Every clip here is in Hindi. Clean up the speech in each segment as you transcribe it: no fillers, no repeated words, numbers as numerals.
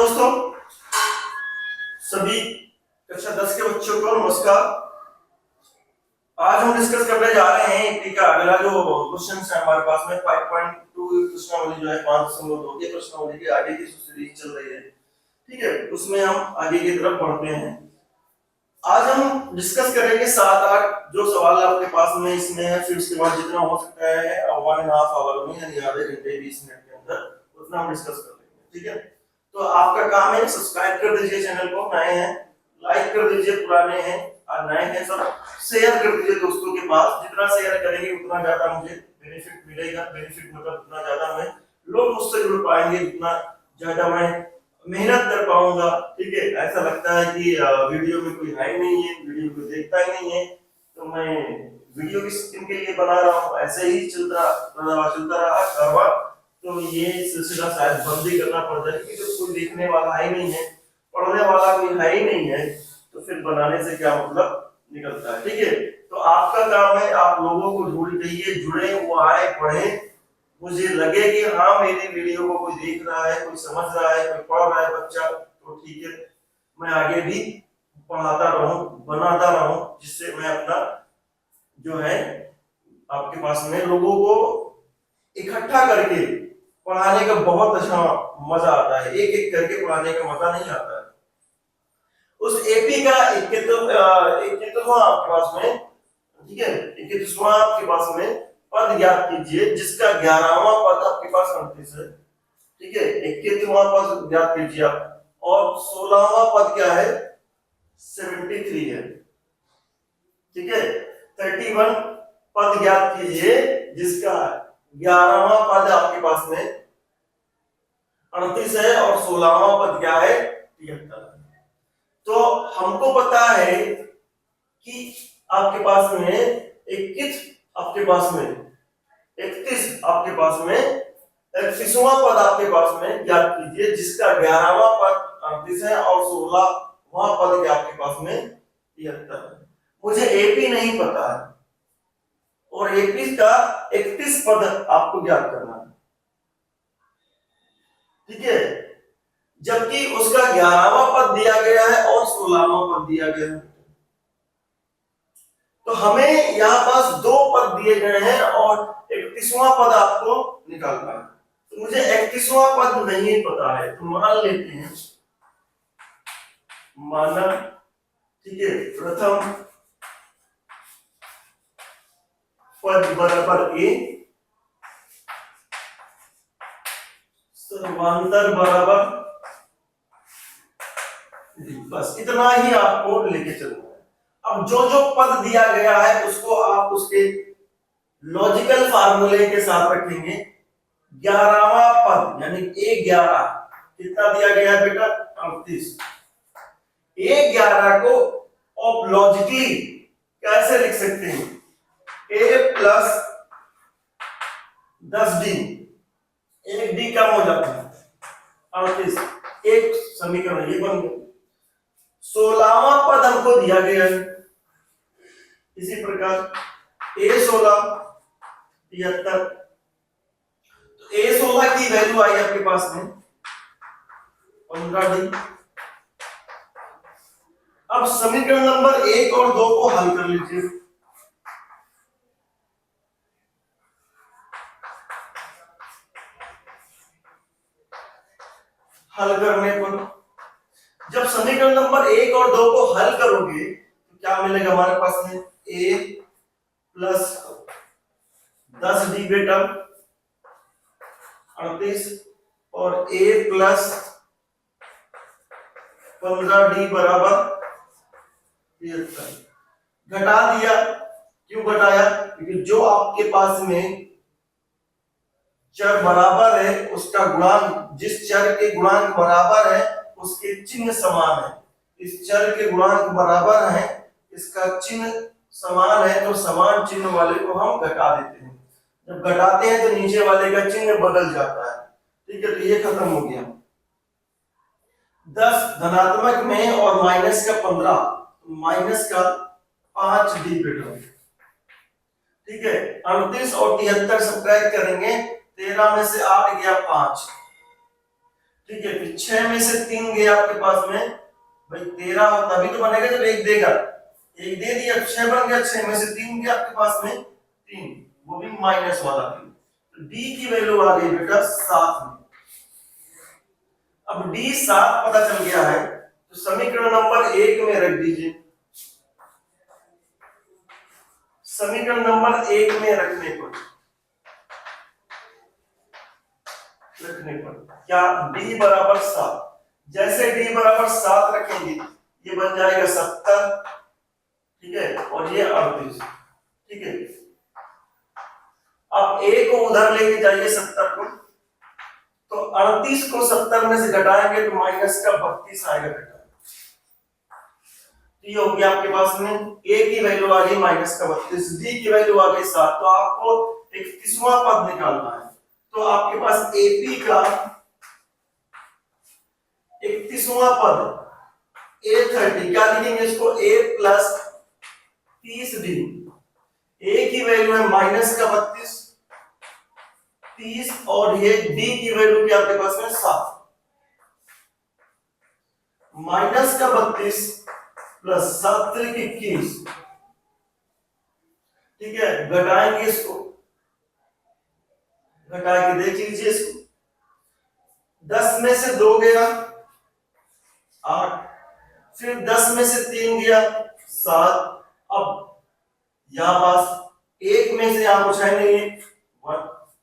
दोस्तों, सभी कक्षा 10 के बच्चों को नमस्कार। आज हम डिस्कस करने जा रहे हैं एपी का अगला जो क्वेश्चन है हमारे पास में 5.2 प्रश्नावली जो है 5.2 के प्रश्नावली के आगे की सीरीज चल रही है। ठीक है, उसमें हम आगे की तरफ बढ़ते हैं। आज हम डिस्कस करेंगे 7-8 जो सवाल आपके पास में इसमें है, फिर उसके बाद जितना हो सकता है 1.5 आवर में यानी आधे घंटे 20 मिनट के अंदर उतना हम डिस्कस कर लेंगे। ठीक है, तो आपका काम है सब्सक्राइब कर दीजिए चैनल को, नए हैं लाइक कर दीजिए, पुराने हैं और नए हैं सब शेयर कर दीजिए दोस्तों के पास। जितना शेयर करेंगे उतना ज्यादा मुझे बेनिफिट मिलेगा। बेनिफिट मतलब उतना ज्यादा मैं लोग मुझसे जुड़ पाएंगे, उतना ज्यादा मैं मेहनत कर पाऊंगा। ठीक है, ऐसा लगता है कि वीडियो में कोई है नहीं है, वीडियो को देखता ही नहीं है, तो मैं वीडियो किसके लिए बना रहा हूँ, ऐसे ही चलता रहा तो ये सिलसिला शायद बंद ही करना पड़ जाए, क्योंकि तो कोई देखने वाला है ही नहीं है, पढ़ने वाला कोई है ही नहीं है, तो फिर बनाने से क्या मतलब निकलता है। ठीक है, तो आपका काम है आप लोगों को जुड़े वो आए पढ़े, मुझे लगे कि हाँ मेरी वीडियो को कोई देख रहा है, कोई समझ रहा है, कोई पढ़ रहा है बच्चा, तो ठीक है मैं आगे भी पढ़ाता रहूं, बनाता रहूं, जिससे मैं अपना जो है आपके पास में लोगों को इकट्ठा करके पढ़ाने का बहुत अच्छा मजा आता है। एक एक करके पढ़ाने का मजा नहीं आता है। उस एपी का 21वां आपके पास में, ठीक है 21वां आपके पास में पद ज्ञात कीजिए, जिसका 11वां पद आपके पास 38 है। ठीक है, 21वां पद ज्ञात कीजिए आप, और 16वां पद क्या है 73 है। ठीक है, 31 पद ज्ञात कीजिए जिसका 11वां पद आपके पास में 38 है और 16वां पद क्या है 73। तो हमको पता है कि आपके पास में 21 आपके पास में 31 आपके पास में 31वां पद आपके पास में ज्ञात कीजिए, जिसका 11वां पद 38 है और 16वां पद क्या आपके पास में 73 है। मुझे एपी नहीं पता है और एपी का 31 पद आपको ज्ञात करना है। ठीक है, जबकि उसका 11वां पद दिया गया है और 16वां पद दिया गया है, तो हमें यहां पास 2 पद दिए गए हैं और 31वां पद आपको निकालना है। तो मुझे 31वां पद नहीं पता है, तो मान लेते हैं माना, ठीक है प्रथम पद बराबर ए, सर्वांतर बराबर, बस इतना ही आपको लेके चलना है। अब जो जो पद दिया गया है उसको आप उसके लॉजिकल फार्मूले के साथ रखेंगे। 11वां पद यानी A11 कितना दिया गया है बेटा 38। A11 को आप लॉजिकली कैसे लिख सकते हैं, A प्लस 10D, एक D कम हो जाता है 38, एक समीकरण ये बन गया। 16वां पद हमको दिया गया है इसी प्रकार A16 73, तो A16 की वैल्यू आई आपके पास में 15D। अब समीकरण नंबर 1 और 2 को हल कर लीजिए। हल करने पर जब समीकरण नंबर 1 और 2 को हल करोगे तो क्या मिलेगा हमारे पास में A प्लस 10D बेटा 38 और A प्लस 15D बराबर 73। घटा दिया, क्यों घटाया, क्योंकि जो आपके पास में चर बराबर है उसका गुणांक, जिस चर के गुणांक बराबर है उसके चिन्ह समान है। इस चर के गुणांक बराबर है, इसका चिन्ह समान है, तो समान चिन्ह वाले को हम घटा देते हैं। जब घटाते हैं तो नीचे वाले का चिन्ह बदल जाता है। ठीक है, तो ये खत्म हो गया। 10 धनात्मक में और माइनस का 15, माइनस का 5D बेटा। ठीक है, 38 और 73 सब्ट्रैक्ट करेंगे, 13 में से 8 गया 5। ठीक है, फिर 6 में से 3 गया आपके पास में, भाई 13 हो तभी तो बनेगा जब एक देगा, एक दे दिया 6 बन गया, 6 में से 3 गया आपके पास में 3, वो भी माइनस वाला 3। तो डी की वैल्यू आ गई बेटा 7 में। अब डी 7 पता चल गया है तो समीकरण नंबर 1 में रख दीजिए। समीकरण नंबर 1 में रखने पर क्या d बराबर 7, जैसे d बराबर 7 रखेंगे ये बन जाएगा 70, ठीक है, और ये 38, ठीक है। अब a को उधर लेके जाइए 70 को, तो 38 को 70 में से घटाएंगे तो माइनस का 32 आएगा बेटा। ये हो गया आपके पास में a की वैल्यू आ गई माइनस का 32, d की वैल्यू आ गई 7, तो आपको 31वां पद निकालना है। तो आपके पास AP का 31वां पद A30, क्या लिखेंगे इसको, A प्लस 30D। A की वैल्यू है माइनस का 32, 30, और ये D की वैल्यू क्या आपके पास में 7, माइनस का 32 प्लस 7 21, ठीक है। घटाएंगे इसको, घटा के देख लीजिए इसको, 10 में से 2 गया 8, फिर 10 में से 3 गया 7, अब यहां पास 1 में से यहां कुछ है नहीं,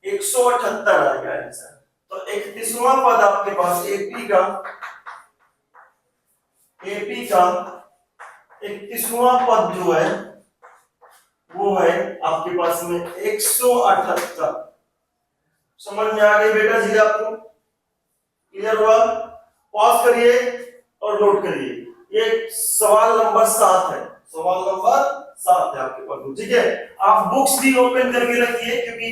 178 आ गया आंसर। तो 31वां पद आपके पास AP का 31वां पद जो है वो है आपके पास में 178। समझ में आ गई बेटा जी आपको, क्लियर हुआ? पॉज करिए और नोट करिए, ये सवाल नंबर 7 है, सवाल नंबर 7 है आपके पास, ठीक है। आप बुक्स भी ओपन करके रखिए, क्योंकि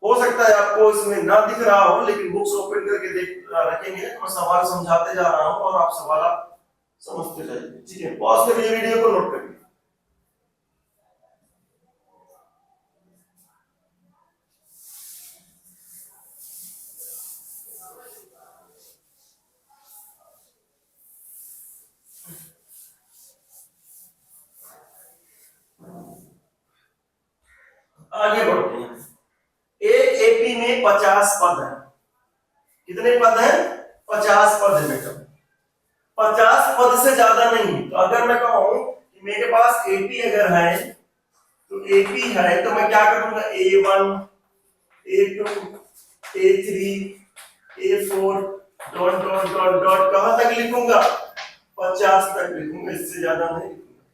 हो सकता है आपको इसमें ना दिख रहा हो, लेकिन बुक्स ओपन करके देख रखेंगे तो मैं सवाल समझाते जा रहा हूं और आप सवाल समझते जाइए, ठीक है। पॉज करिए वीडियो को, नोट करिए। आगे बढ़ते हैं। एक एपी में 50 पद है, कितने पद हैं? 50 पद है बेटा, 50 पद से ज्यादा नहीं। तो अगर मैं कहूं कि मेरे पास एपी अगर है, तो एपी है तो मैं क्या करूंगा, A1 A2 A3 A4 dot dot dot dot कहां तक लिखूंगा, 50 तक लिखूंगा, इससे ज्यादा नहीं लिखूंगा।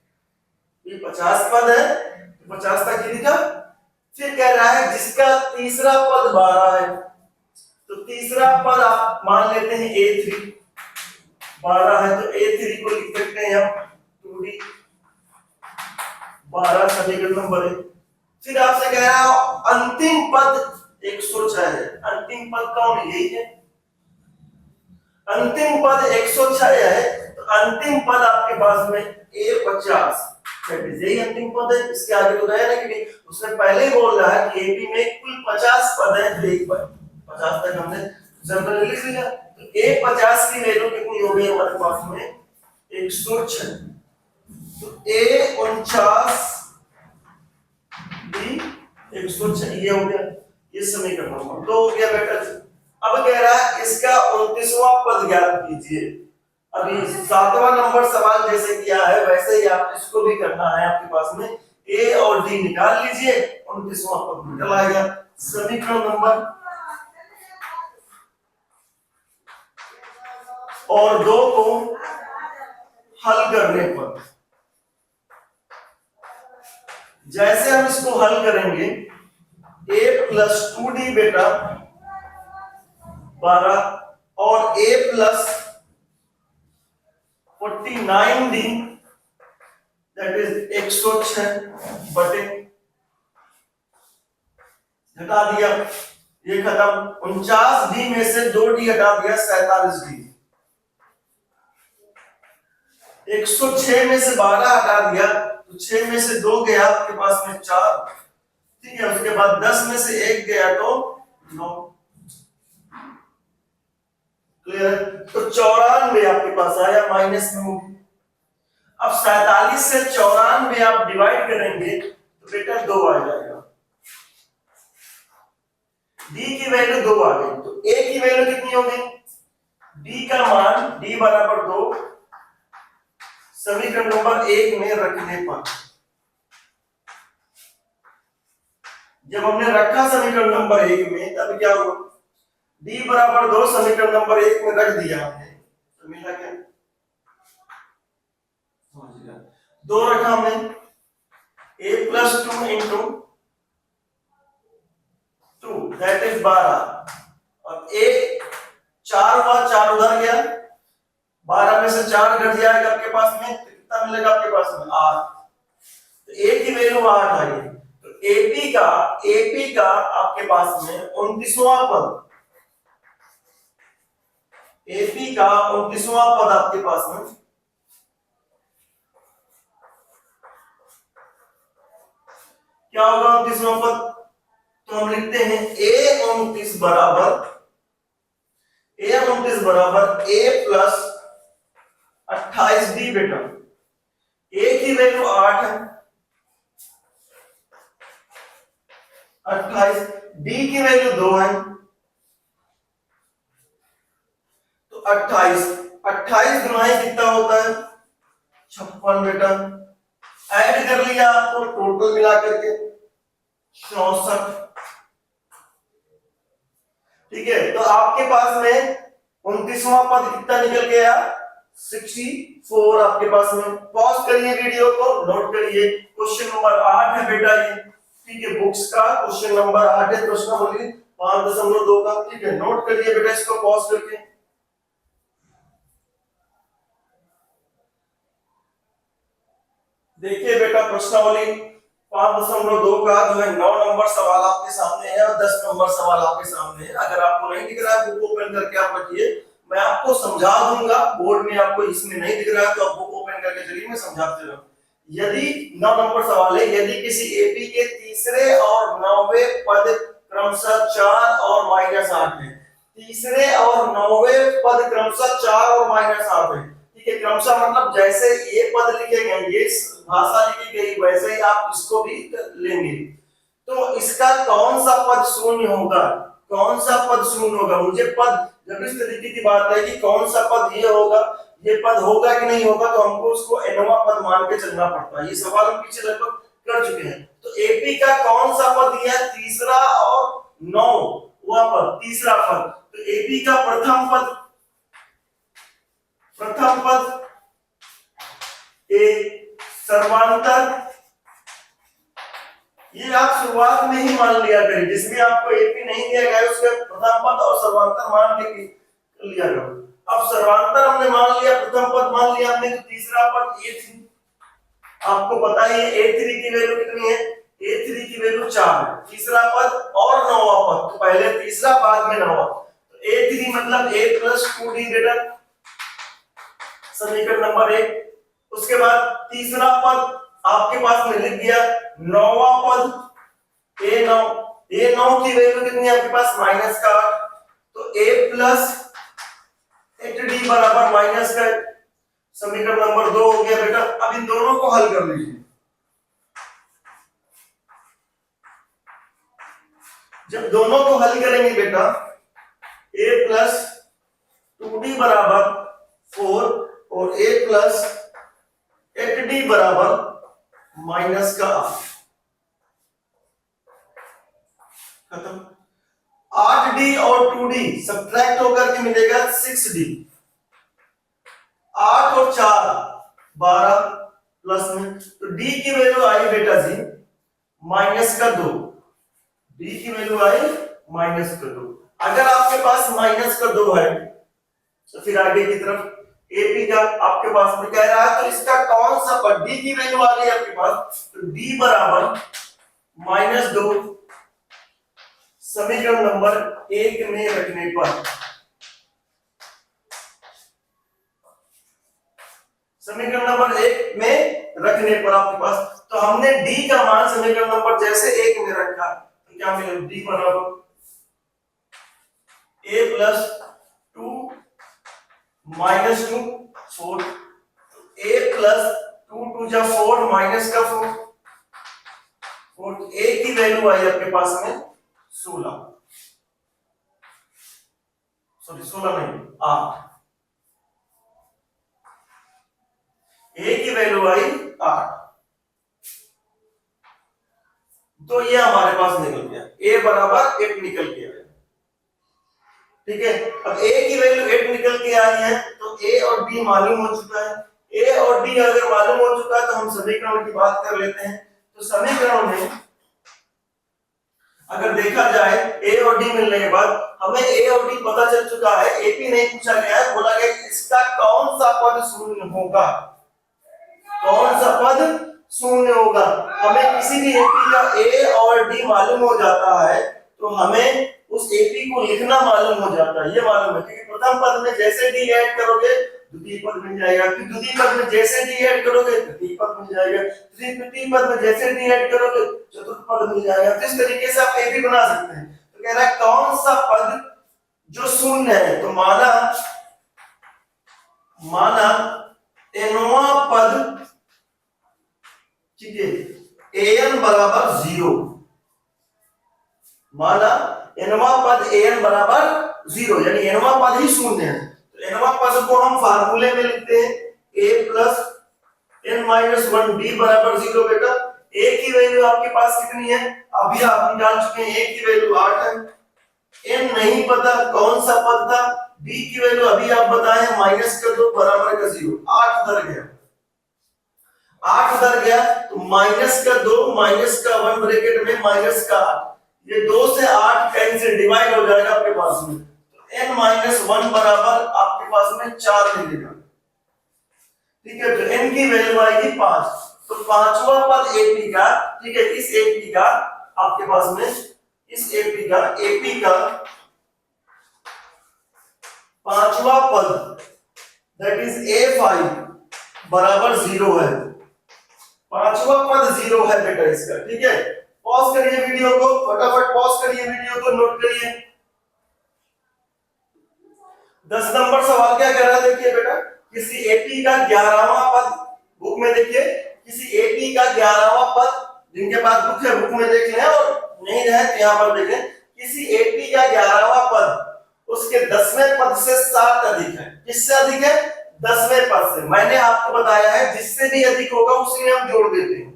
ये 50 पद है तो 50 तक ही लिखा। फिर कह रहा है जिसका तीसरा पद 12 है, तो तीसरा पद आप मान लेते हैं A3, 12 है तो A3 को लिख सकते हैं हम 2D, 12 समीकरण नंबर 1। फिर आपसे कह रहा है अंतिम पद 106 है, अंतिम पद कौन है? यही है, अंतिम पद 106 है, तो अंतिम पद आपके पास में A50, यही अंतिम पद है। इसके आगे तो गया ना, कि उसने पहले ही बोल रहा है कि एपी में कुल 50 पद है, तो एक बार 50 तक हमने जनरल लिख लिया। तो A50 की वैल्यू कितनी हो गई हमारे पास में, 106। तो A49 B 106 ये हो गया, ये समीकरण नंबर 2 हो गया बेटा। अब कह रहा है इसका 29वां पद ज्ञात कीजिए। अभी 7वां नंबर सवाल जैसे किया है वैसे ही आप इसको भी करना है। आपके पास में A और D निकाल लीजिए, 29वां पद निकल आएगा। समीकरण नंबर और 2 को हल करने पर, जैसे हम इसको हल करेंगे, A प्लस 2D बेटा 12 और A plus 49D that is 106 बटे, हटा दिया, ये खत्म। 49D में से 2D हटा दिया, 47D। 106 में से 12 हटा दिया तो 6 में से 2 गया आपके पास में 4, ठीक है। उसके बाद 10 में से 1 गया तो 9, क्लियर? तो 94 आपके पास आया, माइनस में होगी। अब 47 से 94 आप डिवाइड करेंगे तो बेटा 2 आ जाएगा। d की वैल्यू 2 आ गई, तो a की वैल्यू कितनी हो गई? d का मान d बराबर 2 समीकरण नंबर 1 में रखने पर, जब हमने रखा समीकरण नंबर 1 में तब क्या हुआ? d बराबर 2 समीकरण नंबर 1 में रख दिया हमने, तो मिला क्या? समझ गया? 2 रखा हमने, a plus 2 into 2 that is 12, और a 4 हुआ, 4 उधर गया, 12 में से 4 घट जाएगा आपके पास में, तो कितना मिलेगा आपके पास में? 8। तो a की वैल्यू 8 आई, तो AP का आपके पास में 29वां पद, AP का 29वां पद आपके पास में क्या होगा? 29वां पद, तो हम लिखते हैं A29 बराबर A प्लस 28D। बेटा A की वैल्यू 8 है, 28, D की वैल्यू 2 है, तो 28 गुना कितना होता है? 56 बेटा। ऐड कर लिया आपको टोटल मिला करके 64। ठीक है, तो आपके पास में 29वां पद कितना निकल गया? 64 आपके पास में। पॉज करिए वीडियो को, नोट करिए, क्वेश्चन नंबर 8 है बेटा ये। ठीक है, बुक्स का क्वेश्चन नंबर 8 है, प्रश्नावली 5.2 का। ठीक है, नोट करिए बेटा इसको पॉज करके। देखिए बेटा, प्रश्नावली 5.2 का जो है 9 नंबर सवाल आपके सामने है और 10 नंबर सवाल आपके सामने है। अगर आपको नहीं दिख रहा है बुक ओपन करके आप रखिए, मैं आपको समझा दूंगा। बोर्ड में आपको इसमें नहीं दिख रहा है तो आप बुक ओपन करके चलिए, मैं समझाते रहूं। यदि 9 नंबर सवाल है, यदि किसी एपी के तीसरे और 9वें पद क्रमशः 4 और -8 है, तीसरे और 9वें पद क्रमशः 4 और -8 है। ठीक है, क्रमशः मतलब जैसे ये पद लिखे गए, ये भाषा लिखी गई, वैसे ही आप इसको भी लेंगे। तो इसका कौन सा पद शून्य होगा? कौन सा पद शून्य होगा? मुझे पद, जब इस तरीके की बात है कि कौन सा पद ये होगा, ये पद होगा कि नहीं होगा, तो हमको उसको एनवा पद मान के चलना पड़ता है। ये सवाल हम पीछे लगभग कर चुके हैं। तो एपी का कौन सा पद दिया है? तीसरा और 9वां पद, तीसरा पद। तो एपी का प्रथम पद ए सर्वांतर, ये आप शुरुआत में ही मान लिया करें, जिसमें आपको एपी नहीं दिया गया उसके प्रथम पद और सर्वांतर मान के लिया करो। अब सर्वांतर हमने मान लिया, प्रथम पद मान लिया हमने, तो तीसरा पद A3। आपको पता है A3 की वैल्यू कितनी है? A3 की वैल्यू 4 है। तीसरा पद और 9वां पद, तो पहले तीसरा बाद में 9वां, तो A3 मतलब A प्लस 2D बेटा, समीकरण नंबर 1। उसके बाद तीसरा पद आपके पास में लिख दिया, 9वां पद A9 की वैल्यू कितनी है आपके पास? -8, तो A प्लस 8D बराबर माइनस का, समीकरण नंबर 2 हो गया बेटा। अब इन दोनों को हल कर लीजिए। जब दोनों को हल करेंगे बेटा, A प्लस 2D बराबर 4 और A प्लस 8D बराबर -8। खत्म। 8D और 2D सब्ट्रैक्ट होकर के मिलेगा 6D। 8 और 4 12 प्लस में, तो D की वैल्यू आई बेटा जी -2। D की वैल्यू आई -2। अगर आपके पास -2 है तो फिर आगे की तरफ AP का आपके पास में कह रहा है, तो इसका कौन सा पद? D की वैल्यू आ गई आपके पास, तो D बराबर -2 समीकरण नंबर 1 में रखने पर, समीकरण नंबर 1 में रखने पर आपके पास, तो हमने D का मान समीकरण नंबर जैसे 1 में रखा, तो क्या मिलेगा? D बराबर A प्लस 2 -2 4, a प्लस 2 2 जा 4 माइनस का 4, और a की वैल्यू आई आपके पास में 16, सॉरी 16 नहीं 8, a की वैल्यू आई 8। तो ये हमारे पास निकल गया, a बराबर 8 निकल गया। ठीक है, अब a की वैल्यू 8 निकल के आई है, तो a और b मालूम हो चुका है। a और d अगर मालूम हो चुका है तो हम समीकरण की बात कर लेते हैं। तो समीकरण में अगर देखा जाए a और d मिलने के बाद हमें a और d पता चल चुका है, ap नहीं पूछा गया है, बोला गया इसका कौन सा पद शून्य होगा, कौन सा पद शून्य होगा। हमें किसी भी ap का a और d मालूम हो जाता है तो हमें उस ap को लिखना मालूम हो जाता है, ये मालूम है। क्योंकि प्रथम पद में जैसे d ऐड करोगे द्वितीय पद मिल जाएगा, फिर द्वितीय पद में जैसे d ऐड करोगे तृतीय पद मिल जाएगा, तृतीय पद में जैसे d ऐड करोगे चतुर्थ पद मिल जाएगा। तो इस तरीके से आप ap बना सकते हैं। तो कह रहा है कौन सा पद जो शून्य है, तो माना nवां पद, ठीक है, an बराबर 0, माना nवां पद an बराबर 0, यानी nवां पद ही शून्य है। तो nवां पद को हम फार्मूले में लिखते हैं a plus n minus 1 b बराबर 0। बेटा a की वैल्यू आपके पास कितनी है, अभी आप निकाल चुके हैं, a की वैल्यू 8 है, n नहीं पता कौन सा पद था, b की वैल्यू अभी आप बताएं माइनस का 2 बराबर का 0, 8 उधर गया, 8 उधर गया, तो माइनस का 2 माइनस का 1 ब्रैकेट में माइनस का 8, ये 2 से 8 कैंसिल डिवाइड हो जाएगा आपके पास में। तो n माइनस 1 बराबर आपके पास में 4 मिलेगा। ठीक है, तो n की वैल्यू आएगी 5। तो पांचवा पद ap का, ठीक है, इस ap का आपके पास में, इस ap का पांचवा पद दैट इज a5 बराबर 0 है। पांचवा पद 0 है बेटा इसका। ठीक है, पॉज करिए वीडियो को, फटाफट पॉज करिए वीडियो को, नोट करिए। 10 नंबर सवाल क्या कह रहा है, देखिए बेटा, किसी एपी का 11वां पद, बुक में देखिए, किसी एपी का 11वां पद, जिनके पास बुक है बुक में देख लें, और नहीं रहे तो यहां पर देखें, किसी एपी का 11वां पद उसके 10वें पद से 7 अधिक है। किससे अधिक है, 10वें पद से। मैंने आपको बताया है जिससे भी अधिक होगा उसी में हम जोड़ देते हैं।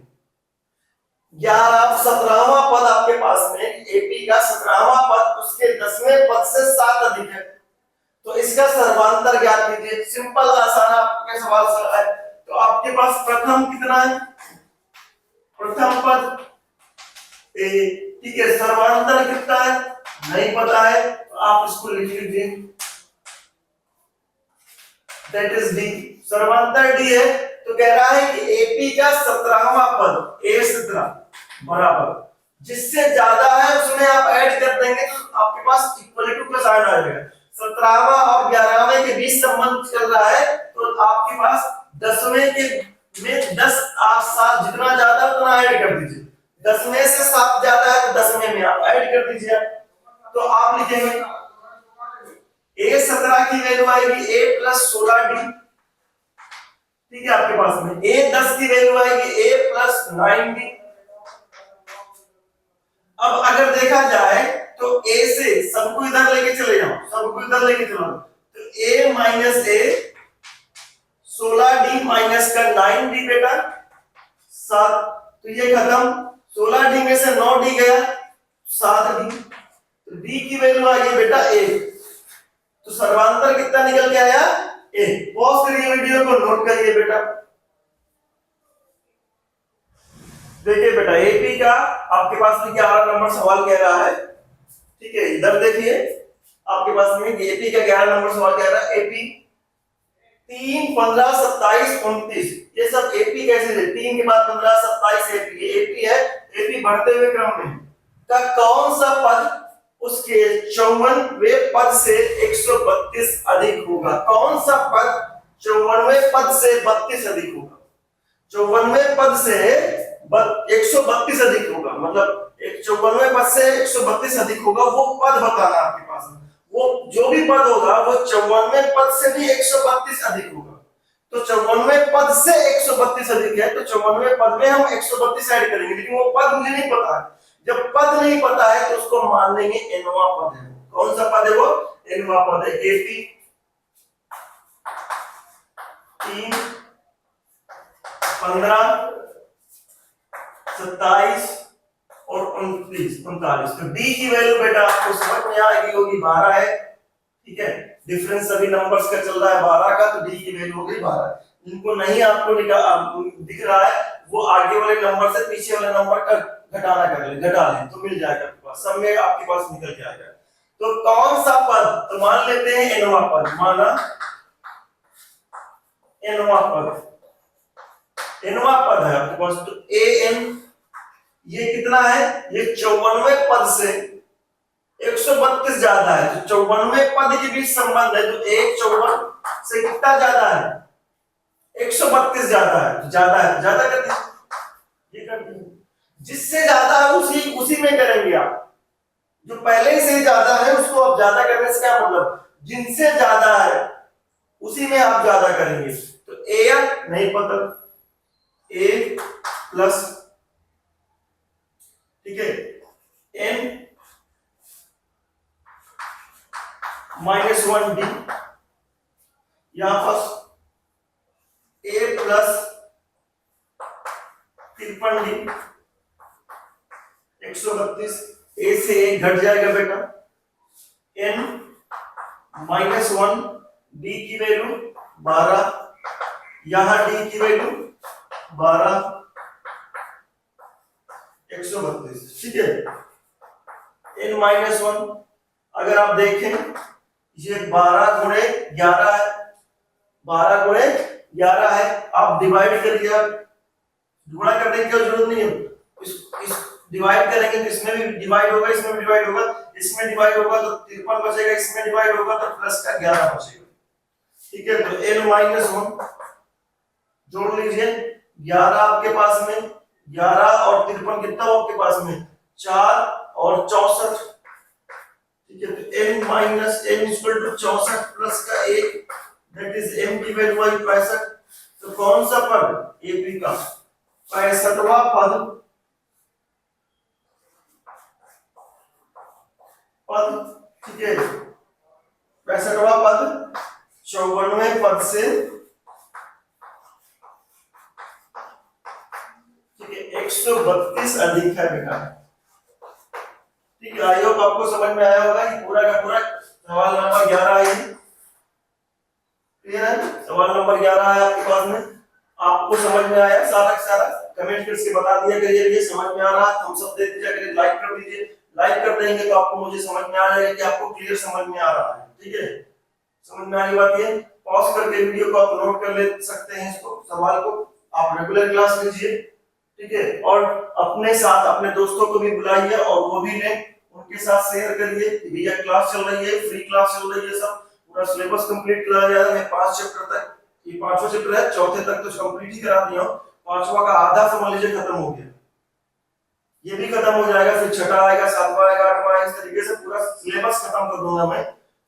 17वां पद आपके पास में, एपी का 17वां पद उसके 10वें पद से 7 अधिक है, तो इसका सर्वांतर ज्ञात कीजिए। सिंपल आसान आपके सवाल है। तो आपके पास प्रथम कितना है, प्रथम पद ए, ठीक है, सर्वांतर कितना है नहीं पता है, तो आप इसको लिख लीजिए, दैट इज डी, सर्वांतर डी है। तो कह रहा है कि एपी का 17वां पद a17 बराबर, जिससे ज्यादा है उसमें आप ऐड कर देंगे तो आपके पास इक्वल टू का साइन आ जाएगा। 17वां और 11वें के बीच संबंध चल रहा है, तो आपके पास 10वें के में 10 आप 7 जितना ज्यादा उतना ऐड कर दीजिए। 10वें से 7 ज्यादा है तो 10वें में आप ऐड कर दीजिए। तो आप लिखेंगे a17 की वैल्यू आएगी a प्लस 16d, ठीक है, आपके पास में a10 की वैल्यू आएगी a प्लस 9d। अब अगर देखा जाए तो a से सबको इधर लेके चले जाओ, सबको इधर लेके चलो, तो a minus a 16d minus का 9d बेटा 7, तो ये खत्म। 16d में से 9d गया 7d, तो d की वैल्यू आ गई बेटा 1। तो सर्वांतर कितना निकल के आया 1। पॉज करिए वीडियो को, नोट करिए बेटा। देखिए बेटा एपी का आपके पास में 11 नंबर सवाल कह रहा है, ठीक है, इधर देखिए आपके पास में एपी का 11 नंबर सवाल कह रहा है। एपी 3 15 27 29, ये सब एपी कैसे है, 3 के बाद 15 27 एपी, ये एपी है। एपी बढ़ते हुए क्रम में का कौन सा पद उसके 54वें पद से 132 अधिक होगा, कौन सा पद 54वें पद से 32 अधिक होगा, 54वें पद से 132 अधिक होगा, मतलब 54वें पद से 132 अधिक होगा, वो पद बताना आपके पास में। वो जो भी पद होगा वो 54वें पद से भी 132 अधिक होगा। तो 54वें पद से 132 अधिक है, तो 54वें पद में हम 132 ऐड करेंगे, लेकिन वो पद मुझे नहीं पता है। जब पद नहीं पता है तो उसको मान लेंगे nवां पद है। कौन सा पद है वो? nवां पद है। AP 3 15 27 और 29 39। तो D की वैल्यू बेटा आपको समझ में आएगी, होगी 12 है। ठीक है, डिफरेंस अभी नंबर्स का चल रहा है 12 का, तो D की वैल्यू हो गई 12। जिनको नहीं आपको दिख रहा है वो आगे वाले नंबर से पीछे वाले नंबर का घटा लें तो मिल जाएगा आपके पास, सब में आपके पास निकल जाएगा। तो कौन सा पद? तो मान लेते हैं nवां पद, माना nवां पद है आपके पास। तो an ये कितना है? ये 54वें पद से 132 ज्यादा है, तो 54वें पद के बीच संबंध है, तो 154 से कितना ज्यादा है? 132 ज्यादा है, तो ज्यादा कर दीजिए, ये कर दीजिए। जिससे ज्यादा है उसी में करेंगे आप। जो पहले से ज्यादा है उसको आप ज्यादा करने से क्या मतलब? जिनसे ज्यादा है उसी में आप ज्यादा करेंगे। तो an नहीं पता, a प्लस, ठीक है, n -1 d, यहां पर a प्लस 53 d 132, a से 1 घट जाएगा बेटा, n -1 d की वैल्यू 12, यहां d की वैल्यू 12 132, ठीक है। n -1 अगर आप देखें ये 12 गुणे 11 है, 12 गुणे 11 है। आप डिवाइड करिए, आप गुणा करने की जरूरत नहीं है। इस डिवाइड करेंगे तो इसमें भी डिवाइड होगा, इसमें भी डिवाइड होगा, इसमें डिवाइड होगा तो 53 बचेगा, इसमें डिवाइड होगा तो प्लस का 11 बचेगा, ठीक है। तो n -1 जोड़ लीजिए, 11 आपके पास में, 11 और 53 कितना हो आपके पास में? 4 और 64, ठीक है। तो n n 64 प्लस का 1, दैट इज m की वैल्यू आई 65। तो कौन सा पद? AP का 65वां पद, ठीक है। 65वां पद 54वें पद से, ठीक है, 132 अधिक है बेटा, ठीक है। आई होप आपको समझ में आया होगा। ये पूरा का पूरा सवाल नंबर 11 है, क्लियर है? सवाल नंबर 11 है आपके पास में। आपको समझ में आया सारा का सारा? कमेंट करके बता दिया करिए ये समझ में आ रहा है। हम सब देख दीजिए, करिए लाइक कर दीजिए, लाइक कर देंगे तो आपको मुझे समझ में आ जाएगा कि आपको क्लियर समझ में आ रहा है, ठीक है। समझ में आ रही बात ये? पॉज करके वीडियो को आप नोट कर ले सकते हैं, इसको सवाल को आप रेगुलर क्लास लीजिए, ठीक है। और अपने साथ अपने दोस्तों को भी बुलाइए और वो भी लें, उनके साथ शेयर करिए कि भैया क्लास चल रही है, फ्री क्लास चल रही है, सब पूरा सिलेबस कंप्लीट करा जा रहा है। 5 चैप्टर तक, ये 5वां चैप्टर है, चौथे तक तो कंप्लीट ही करा दिया हूं, 5वां का आधा समझ लीजिए खत्म हो गया, ये भी खत्म हो जाएगा। फिर 6वां आएगा, 7वां आएगा, 8वां आएगा, इस तरीके से पूरा सिलेबस खत्म कर दूंगा मैं।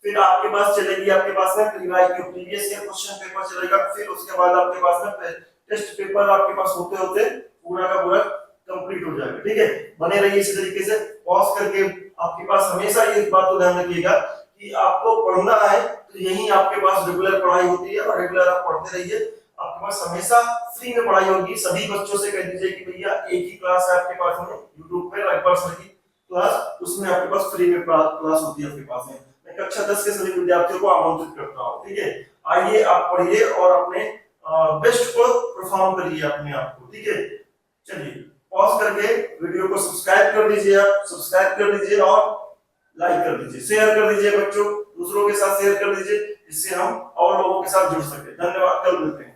फिर आपके पास चलेगी, आपके पास में प्रीवियस ईयर क्वेश्चन पेपर चलेगा। फिर उसके बाद आपके पास में टेस्ट पेपर आपके पास होते होते पूरा का पूरा कंप्लीट हो जाएगा, ठीक है। बने रहिए इसी तरीके से पॉज करके। आपके पास हमेशा ये बात को ध्यान रखिएगा कि आपको पढ़ना है तो यही आपके पास रेगुलर पढ़ाई होती है, और रेगुलर आप पढ़ते रहिए। आपके पास हमेशा फ्री में पढ़ाई होगी। सभी बच्चों से कह दीजिए कि भैया एक ही क्लास है आपके पास में YouTube पे, राइट सर की क्लास, उसमें आपके पास फ्री में क्लास होती है आपके पास में। मैं कक्षा 10 के सभी विद्यार्थियों को आमंत्रित करता हूँ, ठीक है। आइए आप पढ़िए और अपने बेस्ट को परफॉर्म करिए अपने आप को, ठीक है। चलिए पॉज करके वीडियो को सब्सक्राइब कर दीजिए, आप सब्सक्राइब कर दीजिए और लाइक कर दीजिए, शेयर कर दीजिए बच्चों, दूसरों के साथ शेयर कर दीजिए, इससे हम और लोगों के साथ जुड़ सके। धन्यवाद, कल मिलते हैं।